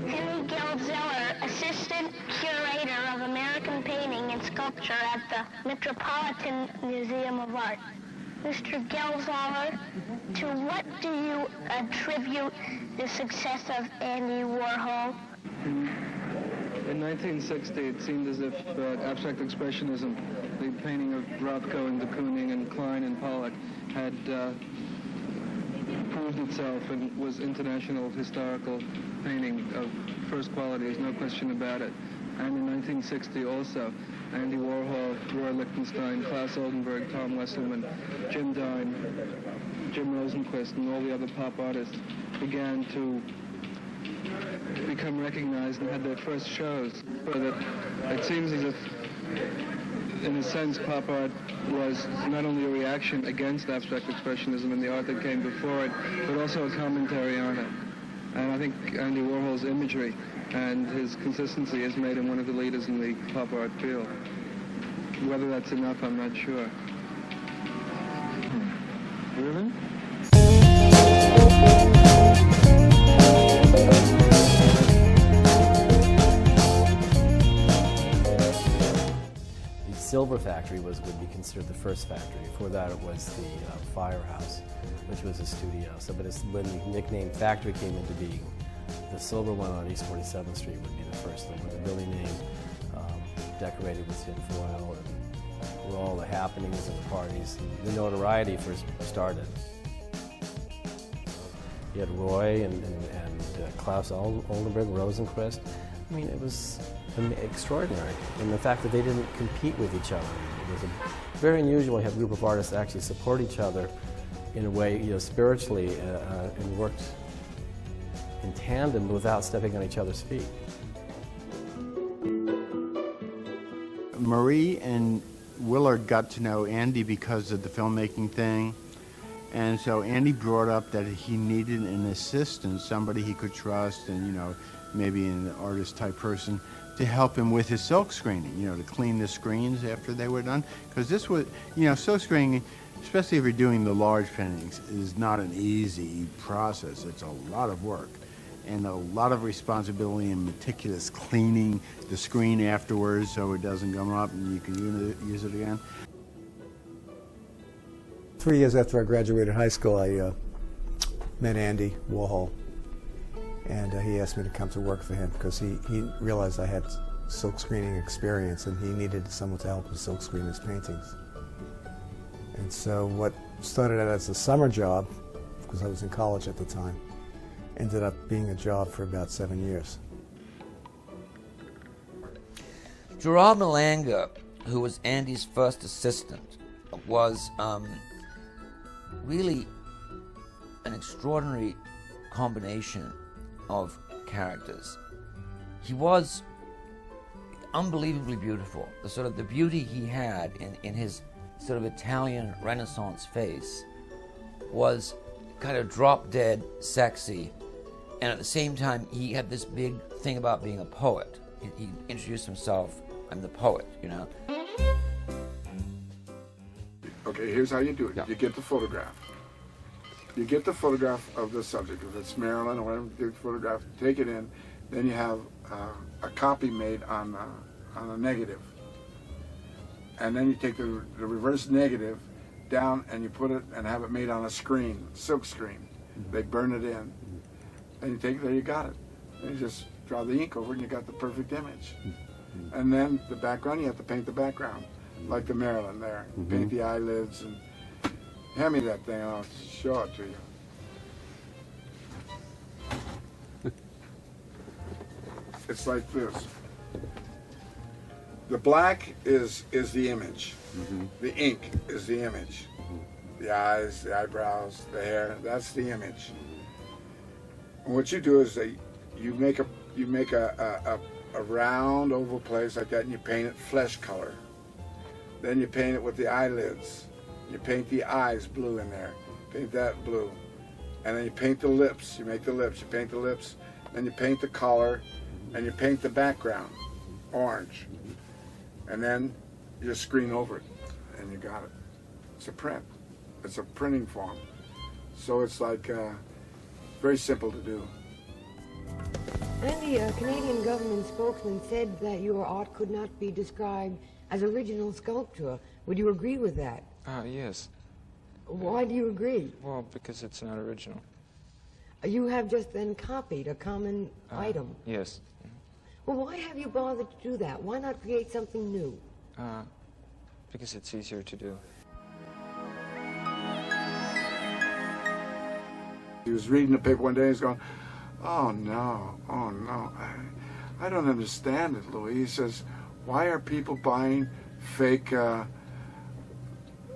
Henry Geldziller, Assistant Curator of American Painting and Sculpture at the Metropolitan Museum of Art. Mr. Geldziller, to what do you attribute the success of Andy Warhol? In 1960, it seemed as if abstract expressionism, the painting of Rothko and de Kooning and Klein and Pollock, had proved itself and was international historical painting of first quality. There's no question about it. And in 1960 also, Andy Warhol, Roy Lichtenstein, Klaus Oldenburg, Tom Wesselman, Jim Dine, Jim Rosenquist, and all the other pop artists began to become recognized and had their first shows. But it seems as if, in a sense, pop art was not only a reaction against abstract expressionism and the art that came before it, but also a commentary on it. And I think Andy Warhol's imagery and his consistency has made him one of the leaders in the pop art field. Whether that's enough, I'm not sure. Really? The Silver Factory would be considered the first factory. Before that, it was the Firehouse, which was a studio. So, but when the nickname Factory came into being, the silver one on East 47th Street would be the first thing, with the Billy name decorated with tinfoil, and where all the happenings and the parties, and the notoriety first started. You had Roy and Klaus Oldenburg, Rosenquist. I mean, it was extraordinary. And the fact that they didn't compete with each other. It was very unusual to have a group of artists actually support each other in a way, spiritually, and worked in tandem without stepping on each other's feet. Marie and Willard got to know Andy because of the filmmaking thing. And so Andy brought up that he needed an assistant, somebody he could trust, and maybe an artist type person to help him with his silk screening, to clean the screens after they were done. Because this was, silk screening, especially if you're doing the large paintings, is not an easy process. It's a lot of work and a lot of responsibility and meticulous cleaning the screen afterwards so it doesn't gum up and you can use it again. 3 years after I graduated high school, I met Andy Warhol, and he asked me to come to work for him because he realized I had silk screening experience and he needed someone to help him silk screen his paintings. And so what started out as a summer job, because I was in college at the time, ended up being a job for about 7 years. Gerard Malanga, who was Andy's first assistant, was really an extraordinary combination of characters. He was unbelievably beautiful. The beauty he had in his sort of Italian Renaissance face was kind of drop-dead sexy, and at the same time he had this big thing about being a poet. He introduced himself, I'm the poet, Okay, here's how you do it. Yeah. You get the photograph. You get the photograph of the subject. If it's Marilyn or whatever, you get the photograph, take it in. Then you have a copy made on a negative. And then you take the reverse negative down and you put it and have it made on a screen, silk screen. Mm-hmm. They burn it in. Then you take it there, you got it. Then you just draw the ink over it and you got the perfect image. Mm-hmm. And then the background, you have to paint the background. Like the Marilyn there. Mm-hmm. Paint the eyelids and hand me that thing and I'll show it to you. It's like this. The black is the image. Mm-hmm. The ink is the image. Mm-hmm. The eyes, the eyebrows, the hair, that's the image. Mm-hmm. And what you do is you make a round oval place like that and you paint it flesh color. Then you paint it with the eyelids. You paint the eyes blue in there. Paint that blue. And then you paint the lips. You make the lips. You paint the lips. Then you paint the collar. And you paint the background orange. And then you just screen over it. And you got it. It's a print. It's a printing form. So it's like very simple to do. And the Canadian government spokesman said that your art could not be described as original sculpture. Would you agree with that? Yes. Why do you agree? Well, because it's not original. You have just then copied a common item. Yes. Well, why have you bothered to do that? Why not create something new? Because it's easier to do. He was reading the paper one day and he's going, oh no, I don't understand it, Louis. He says, why are people buying fake,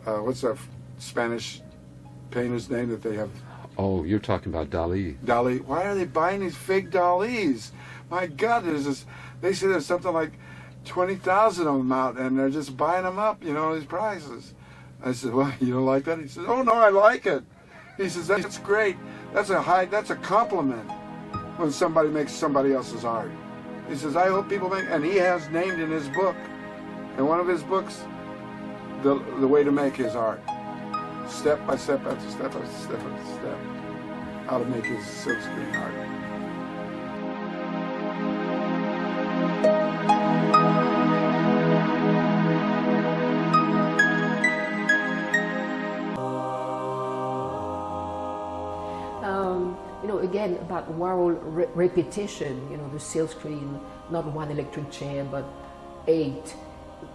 what's that Spanish painter's name that they have? Oh, you're talking about Dali. Dali. Why are they buying these fake Dalis? My God, they say there's something like 20,000 of them out, and they're just buying them up, you know, these prices. I said, well, you don't like that? He says, oh no, I like it. He says, that's great. That's a compliment when somebody makes somebody else's art. He says, I hope people make, and he has named in his book, in one of his books, the way to make his art. Step by step after step after step after step, how to make his silkscreen art. You know, again, about Warhol repetition, you know, the silkscreen, not one electric chair, but 8.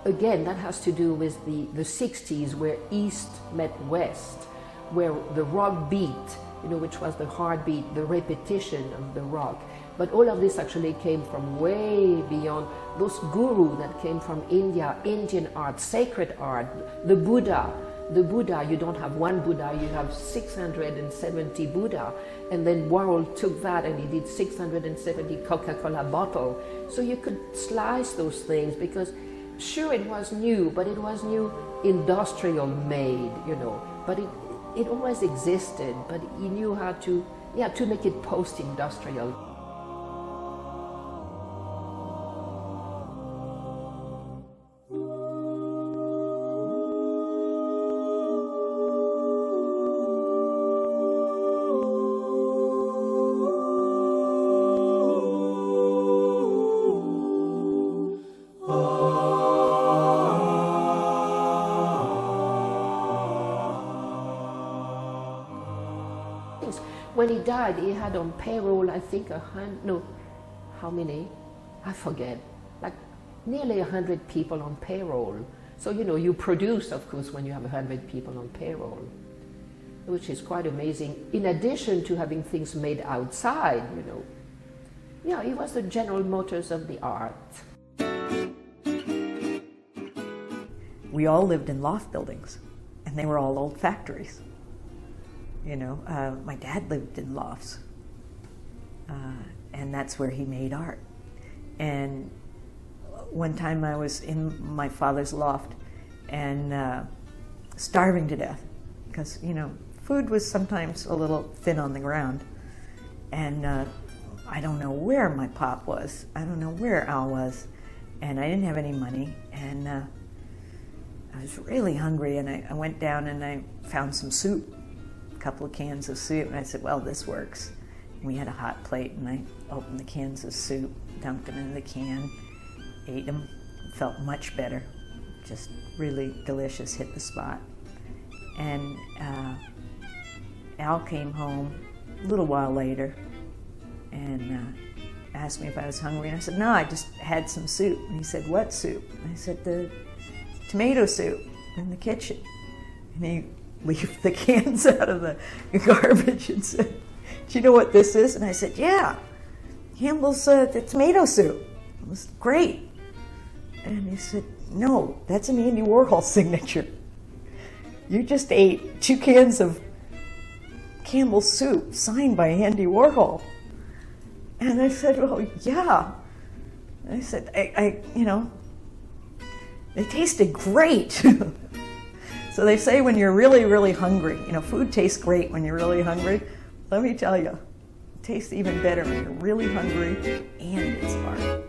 Again, that has to do with the 60s, where East met West, where the rock beat, you know, which was the heartbeat, the repetition of the rock. But all of this actually came from way beyond those gurus that came from India, Indian art, sacred art, the Buddha. The Buddha, you don't have one Buddha, you have 670 Buddha. And then Warhol took that and he did 670 Coca-Cola bottles. So you could slice those things because sure it was new, but it was new industrial made, you know. But it always existed, but he knew how to make it post-industrial. When he died, he had on payroll, I think, how many? I forget. Like nearly 100 people on payroll. So, you know, you produce, of course, when you have 100 people on payroll, which is quite amazing. In addition to having things made outside, you know. Yeah, he was the General Motors of the art. We all lived in loft buildings, and they were all old factories. You know, my dad lived in lofts, and that's where he made art. And one time I was in my father's loft and starving to death because, you know, food was sometimes a little thin on the ground. And I don't know where my pop was. I don't know where Al was. And I didn't have any money. And I was really hungry, and I went down and I found some soup. Couple of cans of soup, and I said, well, this works. And we had a hot plate, and I opened the cans of soup, dumped them in the can, ate them, felt much better, just really delicious, hit the spot. And Al came home a little while later and asked me if I was hungry, and I said, no, I just had some soup. And he said, what soup? And I said, the tomato soup in the kitchen. And he leave the cans out of the garbage and said, do you know what this is? And I said, yeah, Campbell's the tomato soup. It was great. And he said, no, that's an Andy Warhol signature. You just ate 2 cans of Campbell's soup signed by Andy Warhol. And I said, well, yeah. And I said, I you know, they tasted great. So they say when you're really, really hungry, you know, food tastes great when you're really hungry. Let me tell you, it tastes even better when you're really hungry and it's art.